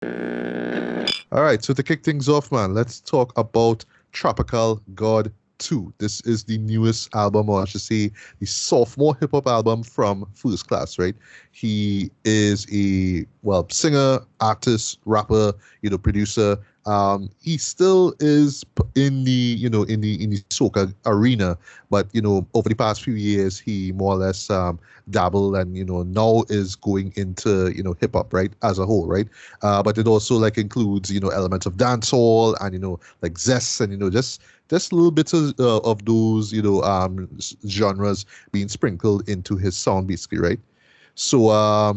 All right, so to kick things off, man, let's talk about Trapikal Gawd 2. This is the newest album, or I should say, the sophomore hip hop album from First Class, right? He is a, well, singer, artist, rapper, producer. He still is in the, in the soca arena, but, over the past few years, he more or less dabbled and, now is going into, hip hop, right, as a whole, right? But it also like includes elements of dancehall and like zest and just little bits of those genres being sprinkled into his sound basically, right? So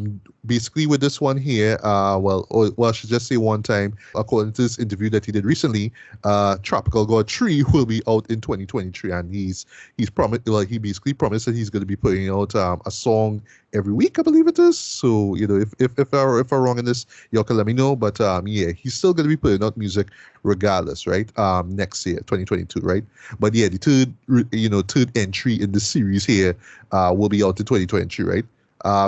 basically with this one here, well, I should just say one time, according to this interview that he did recently, Trapikal Gawd 3 will be out in 2023, and he's promised, like he basically promised that he's going to be putting out a song every week, I believe it is. So if I'm wrong in this, y'all can let me know. But yeah, he's still going to be putting out music regardless, right? Next year, 2022, right? But yeah, the third entry in the series here will be out in 2023, right?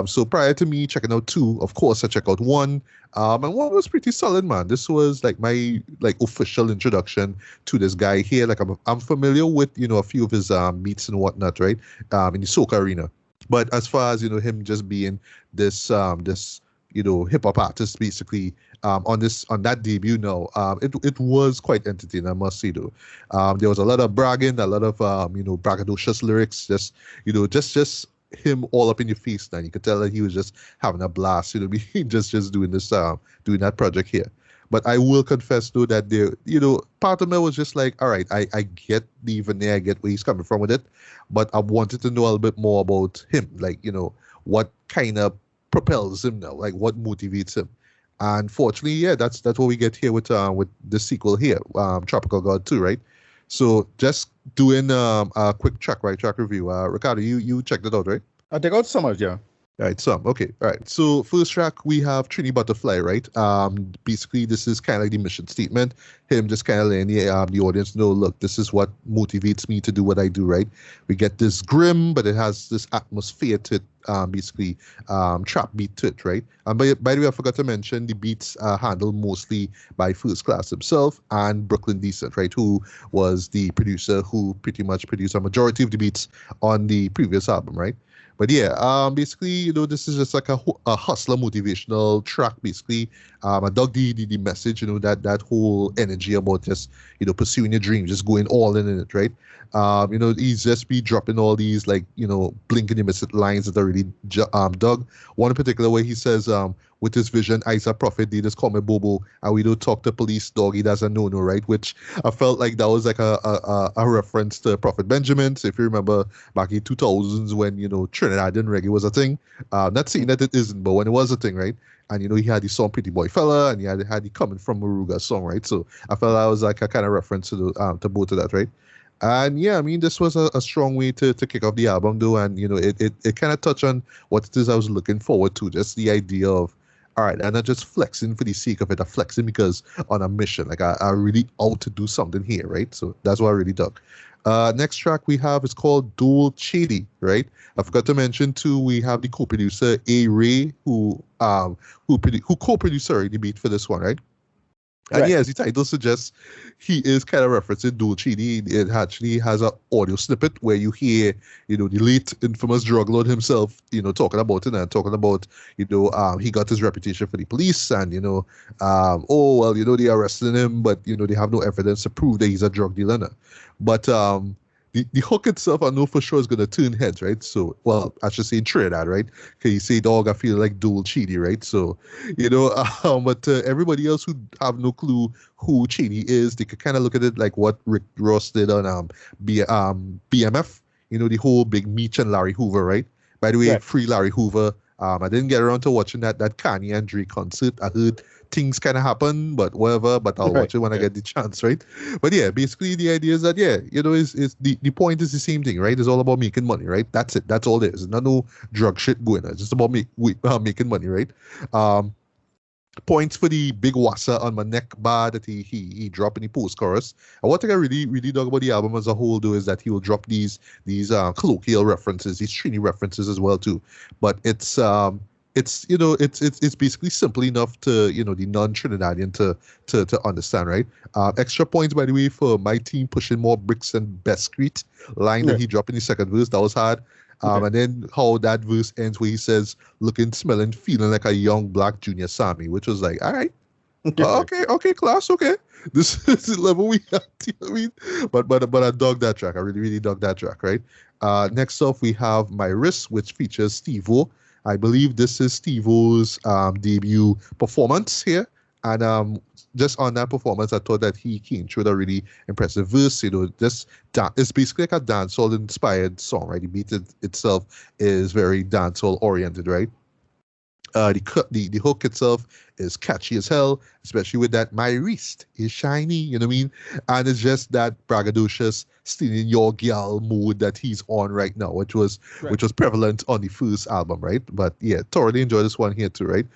So prior to me checking out two, of course, I checked out one. And one was pretty solid, man. This was like my like official introduction to this guy here. Like I'm familiar with a few of his beats and whatnot, right? In the soca arena. But as far as him just being this hip hop artist basically on that debut now, it was quite entertaining, I must say though. There was a lot of bragging, a lot of braggadocious lyrics, just him all up in your face. Then you could tell that he was just having a blast, just doing this doing that project here. But I will confess though that there, part of me was just like, all right, I get the veneer, I get where he's coming from with it, but I wanted to know a little bit more about him, like, what kind of propels him now, like what motivates him. And fortunately, yeah, that's what we get here with the sequel here, Trapikal Gawd 2, right? So just doing a quick track review. Ricardo, you checked it out, right? I take out some of yeah. Right, some. Okay, all right. So first track we have Trini Butterfly, right? Basically this is kind of like the mission statement. Him just kind of letting the audience know, look, this is what motivates me to do what I do, right? We get this grim, but it has this atmosphere to it, basically trap beat to it, right? And by the way, I forgot to mention the beats handled mostly by First Class himself and Brooklyn Decent, right? Who was the producer who pretty much produced a majority of the beats on the previous album, right? But yeah, basically, this is just like a hustler motivational track, basically. I dug the message, that whole energy about just, pursuing your dream, just going all in it, right? He's just be dropping all these, like, blinking your miss it lines that are really dug. One in particular where he says, with his vision, I's a prophet, they just call me Bobo, and we don't talk to police, dog, he doesn't know, no, right? Which I felt like that was like a reference to Prophet Benjamin. So if you remember back in 2000s when, Trinidadian reggae was a thing, not saying that it isn't, but when it was a thing, right? And, he had the song Pretty Boy Fella, and he had the Coming From Maruga song, right? So I felt that was like a kind of reference to both of that, right? And yeah, I mean, this was a strong way to kick off the album, though. And, it kind of touched on what it is I was looking forward to. Just the idea of, all right, I'm not just flexing for the sake of it. I'm flexing because on a mission. Like, I really out to do something here, right? So that's what I really dug. Next track we have is called Dual Shady, right? I forgot to mention, too, we have the co-producer, A. Ray, who co-produced the beat for this one, right? And Right. yeah, as the title suggests, he is kind of referencing Dolce. It actually has an audio snippet where you hear, the late infamous drug lord himself, talking about it and talking about, he got his reputation for the police and, oh, well, they arrested him, but, they have no evidence to prove that he's a drug dealer. Now. But the hook itself, I know for sure is going to turn heads, right? So, well, I should say in Trinidad, right? Because you say, dog, I feel like dual Chidi, right? So, but everybody else who have no clue who Chidi is, they could kind of look at it like what Rick Ross did on BMF, the whole big Meech and Larry Hoover, right? By the way, Right. free Larry Hoover. I didn't get around to watching that Kanye and Dre concert. I heard things kind of happen, but whatever. But I'll watch it when I get the chance, right? But yeah, basically the idea is that is the point is the same thing, right? It's all about making money, right? That's it. That's all it is. It's not no drug shit going on. It's just about making money, right? Points for the big wassa on my neck bar that he dropped in the post chorus. And one thing I really really dug about the album as a whole though is that he will drop these colloquial references, these Trini references as well too. But it's it's it's basically simple enough to the non-Trinidadian to understand, right? Extra points, by the way, for my team pushing more bricks and Bescrete line that he dropped in the second verse. That was hard. And then how that verse ends where he says, looking, smelling, feeling like a young black junior Sammy, which was like, all right, okay, class, okay. This is the level we at. You know what I mean? But I dug that track. I really, really dug that track, right? Next off, we have My Wrist, which features Steve-O. I believe this is Steve-O's debut performance here. And just on that performance, I thought that he came through with a really impressive verse. It's basically like a dancehall inspired song, right? The beat itself is very dancehall oriented, right? The hook itself is catchy as hell, especially with that "my wrist is shiny," you know what I mean? And it's just that braggadocious, stealing your gal mood that he's on right now, which was prevalent on the first album, right? But yeah, thoroughly enjoy this one here too, right?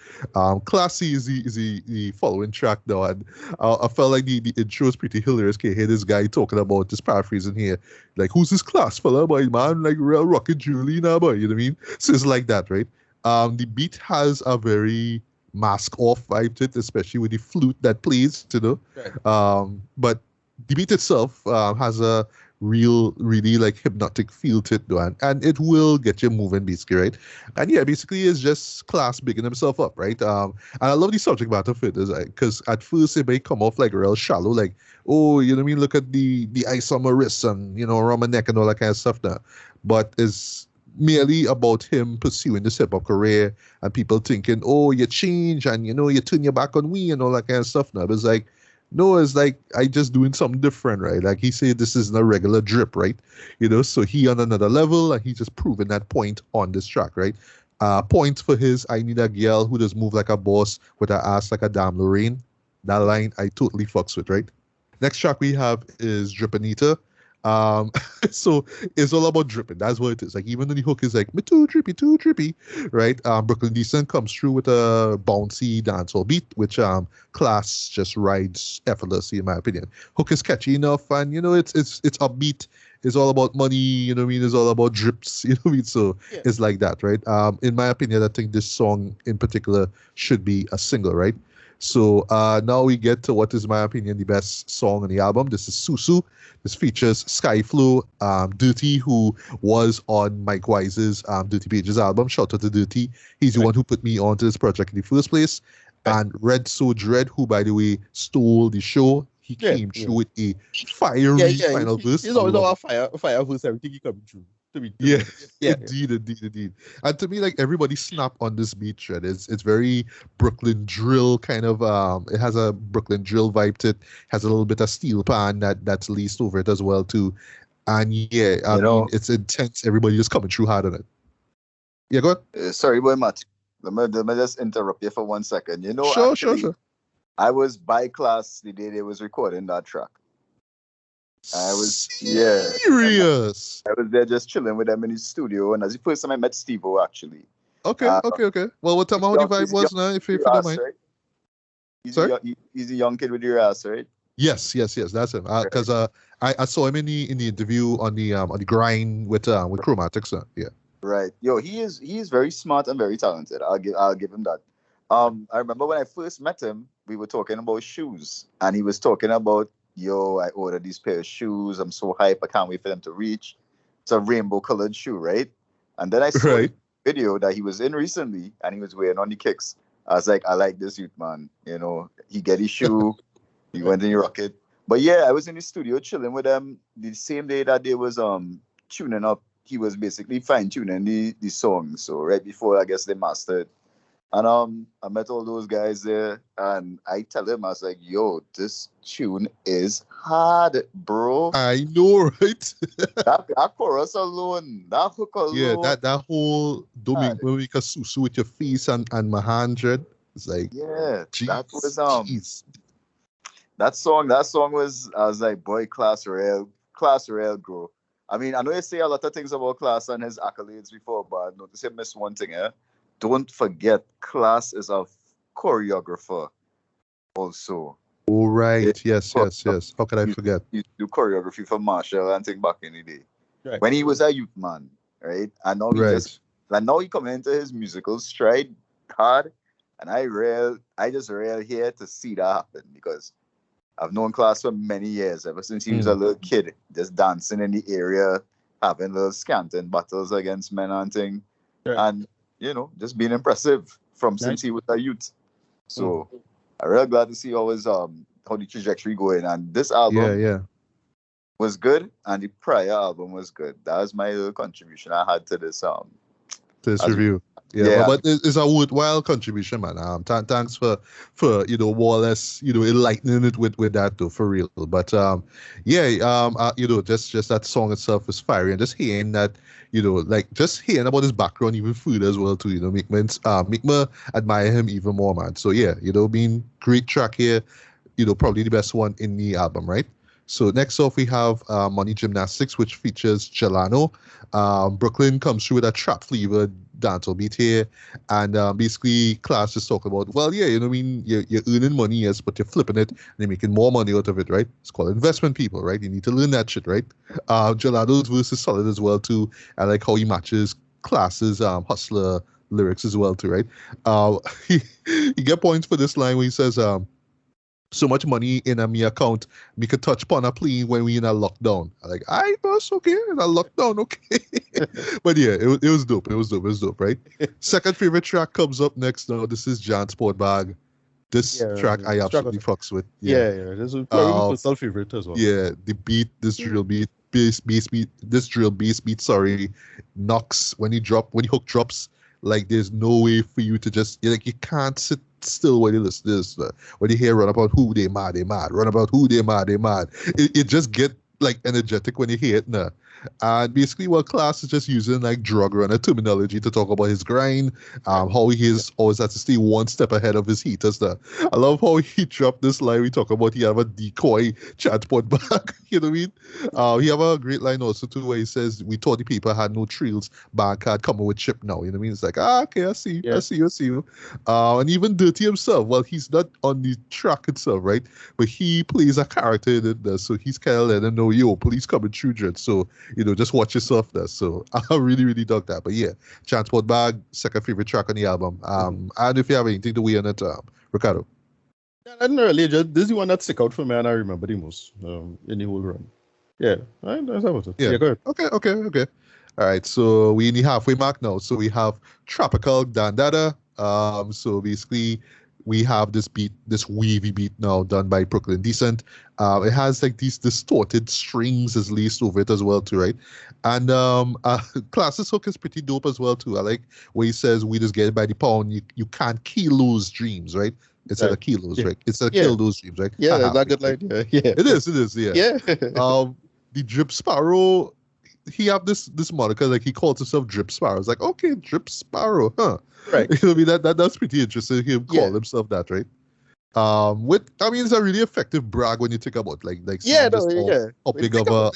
Klase is the following track now, and I felt like the intro is pretty hilarious. Okay, hear this guy talking about this paraphrasing here, like, who's this class fella, boy, man? Like real rocket Julie now, boy, you know what I mean? So it's like that, right? The beat has a very mask off vibe to it, especially with the flute that plays, Right. But the beat itself has a really like hypnotic feel to it, though, and it will get you moving, basically, right? And yeah, basically, it's just Class bigging himself up, right? And I love the subject matter of it, because at first it may come off like real shallow, like, oh, you know what I mean? Look at the ice on my wrist and around my neck and all that kind of stuff now, but it's merely about him pursuing the hip hop career and people thinking, oh, you change and you turn your back on we and all that kind of stuff now. But it's like, no, it's like I just doing something different, right? Like he said, this isn't a regular drip, right? So he on another level and he just proving that point on this track, right? Point for his I need a girl who does move like a boss with her ass like a damn Lorraine. That line I totally fucks with, right? Next track we have is Dripanita. So it's all about dripping. That's what it is. Like, even though the hook is like, me too drippy, right? Brooklyn Decent comes through with a bouncy dancehall beat, which Class just rides effortlessly, in my opinion. Hook is catchy enough, and it's upbeat. It's all about money, you know what I mean? It's all about drips, you know what I mean? So it's like that, right? In my opinion, I think this song in particular should be a single, right? So now we get to what is, in my opinion, the best song on the album. This is Susu. This features Skyflow, Dirty, who was on Mike Wise's Dirty Pages album. Shout out to Dirty. He's the one who put me onto this project in the first place. And Red So Dread, who, by the way, stole the show. He came through with a fiery final verse. He's always about fire verse, everything he coming through. Indeed. And to me, like, everybody snap on this beat shred. It's very Brooklyn drill kind of. It has a Brooklyn drill vibe to it. Has a little bit of steel pan that's laced over it as well too. And yeah, I mean, it's intense. Everybody just coming through hard on it. Yeah, go ahead. Sorry, boy, Matt. Let me just interrupt you for 1 second. Sure. I was by Class the day they was recording that track. I was serious. I was there just chilling with them in his studio, and that's the first time I met Steve-O, actually. Okay. Well, what time how the vibe was now, if you don't mind? Right? He's a young kid with your ass, right? Yes, that's him. Because I saw him in the interview on the grind with Chromatics. Yeah. Right. Yo, he is very smart and very talented. I'll give him that. I remember when I first met him, we were talking about shoes, and he was talking about, yo, I ordered these pair of shoes. I'm so hype. I can't wait for them to reach. It's a rainbow colored shoe, right? And then I saw a video that he was in recently, and he was wearing on the kicks. I was like, I like this youth, man. He get his shoe. He went in the rocket. But yeah, I was in the studio chilling with them the same day that they was tuning up. He was basically fine tuning the song. So right before, I guess, they mastered. And I met all those guys there, and I tell him, I was like, yo, this tune is hard, bro. I know, right? that chorus alone, that hook alone. Yeah, that whole Domingo Susu with your face and my hand dread. It's like, yeah, geez, that was that song was, I was like, boy, Class real, bro. I mean, I know you say a lot of things about Class and his accolades before, but I noticed him miss one thing, Don't forget, Class is a choreographer also. Oh, right. Yes. How could I forget? You do choreography for Marshall and thing back in the day. Right. When he was a youth man, right? And now he coming into his musical stride. hard, and I just real here to see that happen because I've known Klase for many years, ever since he was a little kid, just dancing in the area, having little scanting battles against men and thing, and just being impressive from since he was a youth. So I'm real glad to see how the trajectory going, and this album was good, and the prior album was good. That was my little contribution I had to this review. But it's a worthwhile contribution, man. Thanks for more or less enlightening it with that though, for real. But just that song itself is fiery, and just hearing that, just hearing about his background even further as well too, make me admire him even more, man. So being great track here, probably the best one in the album, right? So next off, we have Money Gymnastics, which features Jelano. Brooklyn comes through with a trap flavor dancehall beat here. And basically, Klase just talking about, you're earning money, yes, but you're flipping it and you're making more money out of it, right? It's called investment, people, right? You need to learn that shit, right? Jelano's verse is solid as well, too. I like how he matches Klase's hustler lyrics as well, too, right? He get points for this line where he says, so much money in me account, we could touch upon a plane when we in a lockdown. I'm like, I was okay in a lockdown, okay. But yeah, it was dope. It was dope, right? Second favorite track comes up next now. This is Jan Sport Bag. This track I absolutely fucks with. Yeah. This is probably my personal favorite as well. Yeah, the beat, this drill beat, bass beat, knocks when you hook drops. Like, there's no way for you to just, you can't sit still when you listen to this. When you hear run about who they mad, run about who they mad. It just get, energetic when you hear it now. And basically what Klase is just using, drug runner terminology to talk about his grind, how he always has to stay one step ahead of his heaters now. I love how he dropped this line. We talk about he have a decoy transport bag. You know what I mean? He have a great line also too where he says, we thought the people had no trails, bank card coming with chip now. You know what I mean? It's like, okay, I see you. And even Dirty himself, well, he's not on the track itself, right? But he plays a character in it there, so he's kind of letting them know, yo, police coming through, Dread. So, just watch yourself there. So I really, really dug that. But yeah, Transport Bag, second favorite track on the album. And if you have anything to weigh on it, Ricardo. I don't really, this is the one that stick out for me and I remember the most in the whole run. Yeah, that's about it. Yeah, go ahead. Okay. All right, so we in the halfway mark now. So we have Trapikal Gawd. So basically, we have this beat, this wavy beat now done by Brooklyn Decent. It has these distorted strings as laced over it as well too, right? And Klase's hook is pretty dope as well too. I like where he says, we just get it by the pound. You can't kill those dreams, right? Instead of kilos, right? It's a kill those dreams, right? Yeah, that's a good line. Yeah. It is, yeah. Yeah. The Drip Sparrow, he have this moniker, he calls himself Drip Sparrow. It's like, okay, Drip Sparrow, huh? Right. That's pretty interesting. Him call himself that, right? It's a really effective brag when you think about how big of a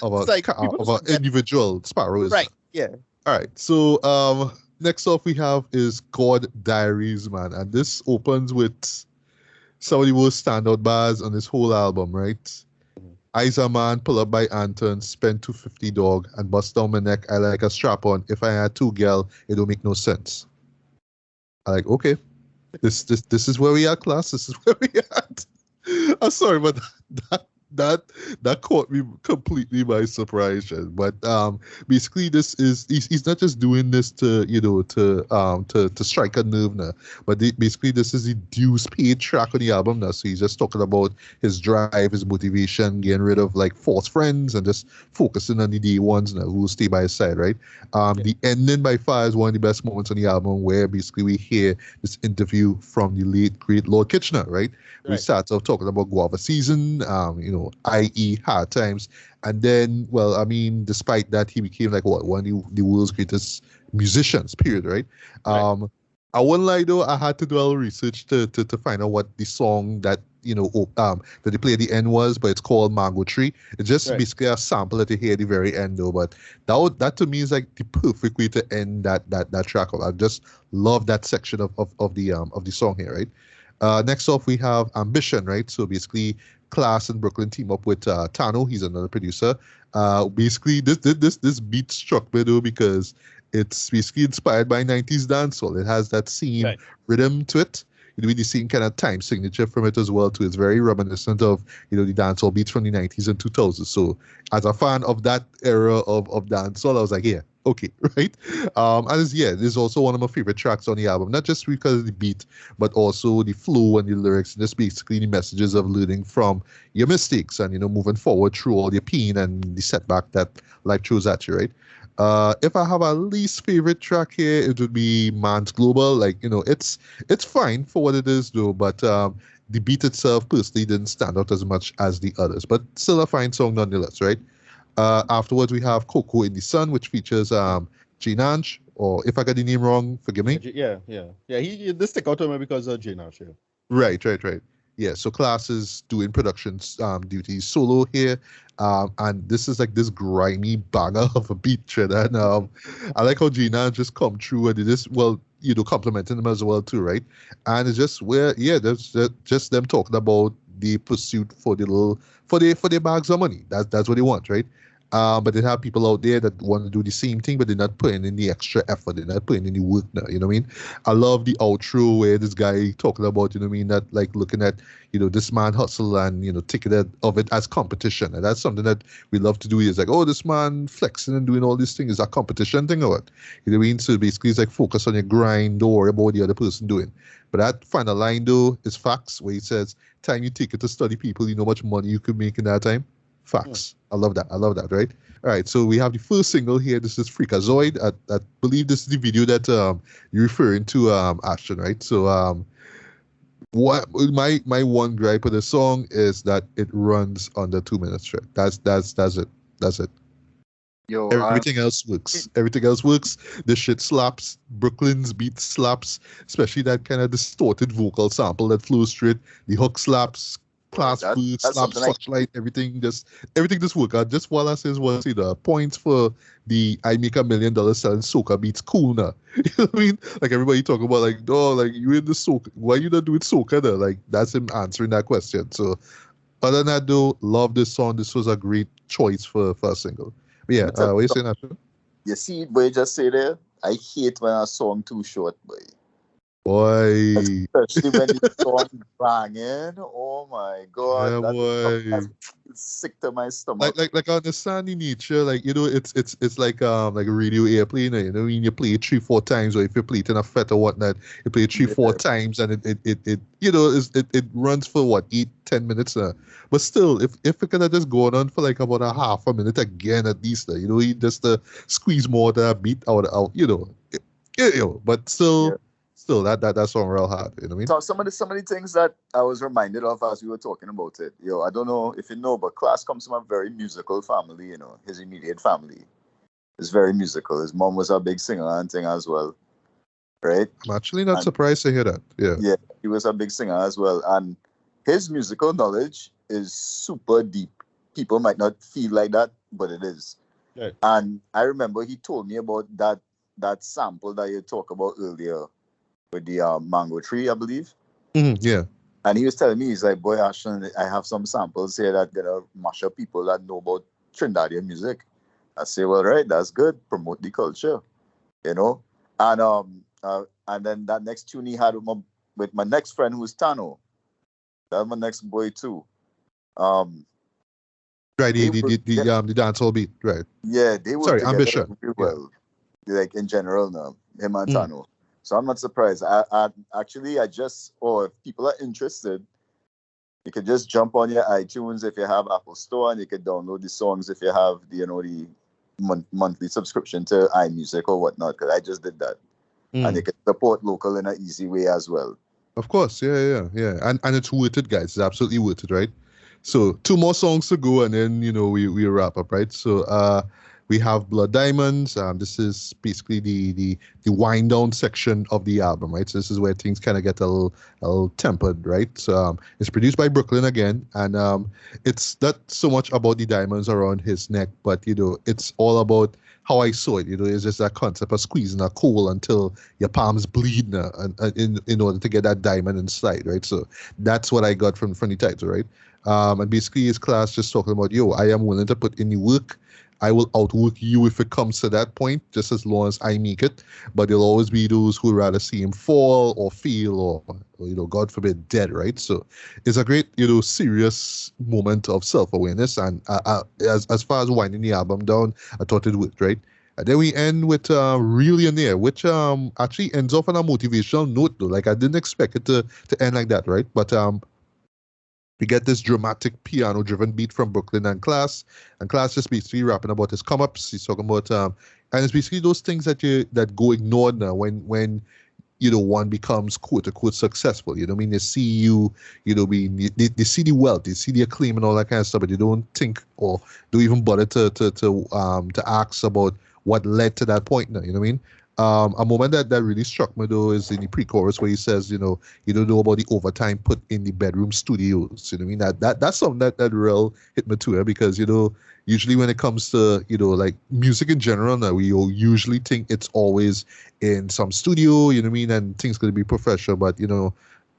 individual Sparrow is. Right. Yeah. All right. So next off we have is God Diaries, man, and this opens with some of the most standout bars on this whole album, right? I's a man, pull up by Anton, spend 250 dog, and bust down my neck. I like a strap on. If I had two girl, it don't make no sense. I like, okay, this is where we are, Klase. This is where we at. I'm sorry, but that caught me completely by surprise. But basically, this is he's not just doing this to strike a nerve now, but basically this is the dues paid track on the album now. So he's just talking about his drive, his motivation, getting rid of false friends, and just focusing on the day ones now who will stay by his side, right? The ending by far is one of the best moments on the album, where basically we hear this interview from the late great Lord Kitchener, right? We start off talking about guava season, i.e. hard times. And then, despite that, he became one of the world's greatest musicians, period, right? I won't lie though, I had to do a little research to find out what the song that that they play at the end was, but it's called Mango Tree. It's just basically a sample that you hear at the very end though, but that to me is the perfect way to end that track. I just love that section of the song here, right? Next off, we have Ambition, right? So basically, Klase and Brooklyn team up with Tano. He's another producer. Basically, this beat struck me though because It's basically inspired by 90s dancehall. It has that same rhythm to it. With the same kind of time signature from it as well too. It's very reminiscent of the dancehall beats from the 90s and 2000s. So as a fan of that era of dancehall, I was like, yeah, okay, right. And it's also one of my favorite tracks on the album. Not just because of the beat, but also the flow and the lyrics. And just basically the messages of learning from your mistakes and moving forward through all your pain and the setback that life throws at you, right? If I have a least favorite track here, it would be Man's Global. Like, it's fine for what it is though, but the beat itself personally didn't stand out as much as the others, but still a fine song nonetheless, right? Afterwards we have Coco in the Sun, which features Jinanj, or if I got the name wrong, forgive me. Yeah. He did stick out to me because of Jinanj, yeah. Right. Yeah, so Klase is doing production duties solo here. And this is like this grimy banger of a beat thread. And I like how Gina just come through and complimenting them as well too, right? And it's just there's just them talking about the pursuit for their bags of money. That's what they want, right? But they have people out there that want to do the same thing, but they're not putting in the extra effort. They're not putting in the work now, you know what I mean? I love the outro where this guy talking about, you know what I mean, that like looking at, this man hustle and, taking it of it as competition. And that's something that we love to do. Is like, oh, this man flexing and doing all these things is a competition thing or what? You know what I mean? So basically it's like focus on your grind, don't worry about what the other person doing. But that final line though is facts, where he says, time you take it to study people, you know how much money you could make in that time. Facts. I love that, right? All right, so we have the first single here. This is Freakazoid. I believe this is the video that you're referring to, Ashton, right? So what my one gripe with the song is that it runs under 2 minutes straight. That's it. Yo, everything else works. Everything else works. The shit slaps. Brooklyn's beat slaps, especially that kind of distorted vocal sample that flows straight. The hook slaps. Class food, slaps, flashlight, everything just work out. Just while I says was the points for the I make $1 million selling soca beats cool now. You know what I mean? Like everybody talk about like, oh, like you in the soca, why you not doing soca now? Like that's him answering that question. So other than that though, love this song. This was a great choice for a single. But yeah, what you saying, Ashton? You see what you just say there? I hate when a song too short, boy. Boy. Especially when the song banging. Oh my god. Yeah, boy. It's sick to my stomach. Like on the sandy nature, like it's like a radio airplane, when you play it 3-4 times, or if you play it in a fet or whatnot, you play it 3-4 times and it runs for what, 8-10 minutes now. But still, if it could have just gone on for like about a half a minute again at least, he just squeeze more of that beat out, but still. Yeah. Still, that song real hard. You know what I mean? So some of the things that I was reminded of as we were talking about it. I don't know if you know, but Klase comes from a very musical family. His immediate family is very musical. His mom was a big singer and thing as well, right? I'm actually not surprised to hear that. Yeah, he was a big singer as well, and his musical knowledge is super deep. People might not feel like that, but it is. Yeah. And I remember he told me about that sample that you talked about earlier. With the mango tree, I believe. Mm-hmm, yeah. And he was telling me, he's like, boy, Ashton, I have some samples here that gonna mash up people that know about Trinidadian music. I say, well, right, that's good. Promote the culture, And then that next tune he had with my next friend who's Tano. That's my next boy too. Right, the dancehall beat, right? Yeah, they were Ambition. Really well, like in general now, him and Tano. So I'm not surprised. If people are interested, you could just jump on your iTunes if you have Apple Store, and you could download the songs if you have the monthly subscription to iMusic or whatnot. Because I just did that, and you can support local in an easy way as well. Of course, yeah, and it's worth it, guys. It's absolutely worth it, right? So 2 more songs to go, and then we wrap up, right? So we have Blood Diamonds. This is basically the wind down section of the album, right? So this is where things kind of get a little tempered, right? So it's produced by Brooklyn again, and it's not so much about the diamonds around his neck, but it's all about how I saw it. It's just that concept of squeezing a coal until your palms bleed now, and in order to get that diamond inside, right? So that's what I got from the title, right? And basically his Klase just talking about, I am willing to put in the work. I will outwork you if it comes to that point, just as long as I make it. But there'll always be those who would rather see him fall or fail or God forbid, dead, right? So it's a great, serious moment of self-awareness. And as far as winding the album down, I thought it worked, right? And then we end with Millionaire, which actually ends off on a motivational note, though. Like, I didn't expect it to end like that, right? But we get this dramatic piano-driven beat from Brooklyn and Klase. And Klase just basically rapping about his come-ups. He's talking about, and it's basically those things that go ignored now when one becomes quote-unquote successful. You know what I mean? They see you, they see the wealth, they see the acclaim and all that kind of stuff, but they don't think or don't even bother to ask about what led to that point now, you know what I mean? A moment that really struck me, though, is in the pre-chorus where he says, you don't know about the overtime put in the bedroom studios. You know what I mean? That's something that real hit me too, because, usually when it comes to, like music in general, now we usually think it's always in some studio, you know what I mean? And things going to be professional, but,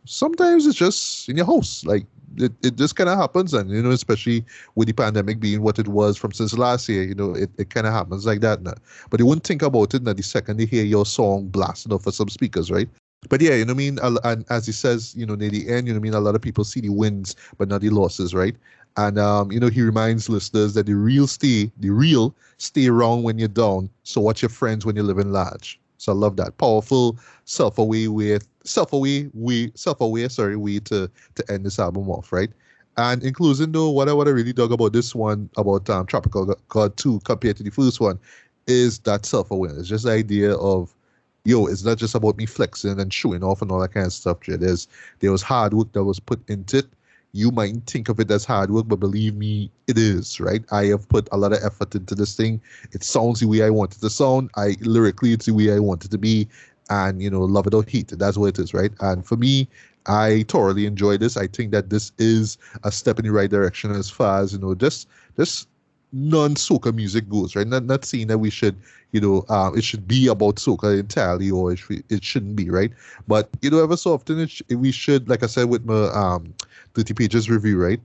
sometimes it's just in your house. Like, it just kind of happens. And, especially with the pandemic being what it was from since last year, it kind of happens like that now. But you wouldn't think about it now the second they hear your song blasted off of some speakers, right? But yeah, you know what I mean? And as he says, near the end, you know what I mean? A lot of people see the wins, but not the losses, right? And, he reminds listeners that the real stay around when you're down. So watch your friends when you're living large. So I love that. Powerful, self-aware way to end this album off, right? And in closing, though, what I really dug about this one, about Trapikal Gawd 2 compared to the first one, is that self-awareness. Just the idea of, it's not just about me flexing and showing off and all that kind of stuff. There was hard work that was put into it. You might think of it as hard work, but believe me, it is, right? I have put a lot of effort into this thing. It sounds the way I want it to sound. Lyrically, it's the way I want it to be. And, love it or hate it. That's what it is, right? And for me, I thoroughly enjoy this. I think that this is a step in the right direction as far as, just non-soca music goes, right? Not saying that we should, it should be about soca entirely, or it shouldn't be, right? But, ever so often, we should, like I said with my 30 pages review, right?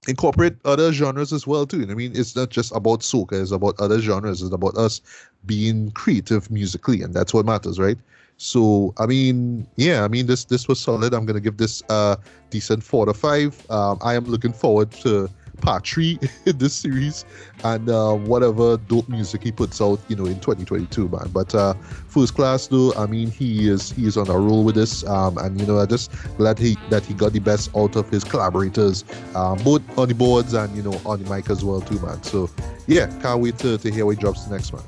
Incorporate other genres as well, too. I mean, it's not just about soca, it's about other genres. It's about us being creative musically, and that's what matters, right? So, this was solid. I'm going to give this a decent 4 to 5. I am looking forward to part 3 in this series, and whatever dope music he puts out, in 2022, man. But First Klase, though, he is on a roll with this, and I just glad that he got the best out of his collaborators, both on the boards and on the mic as well, too, man. So yeah, can't wait to hear what he drops next, man.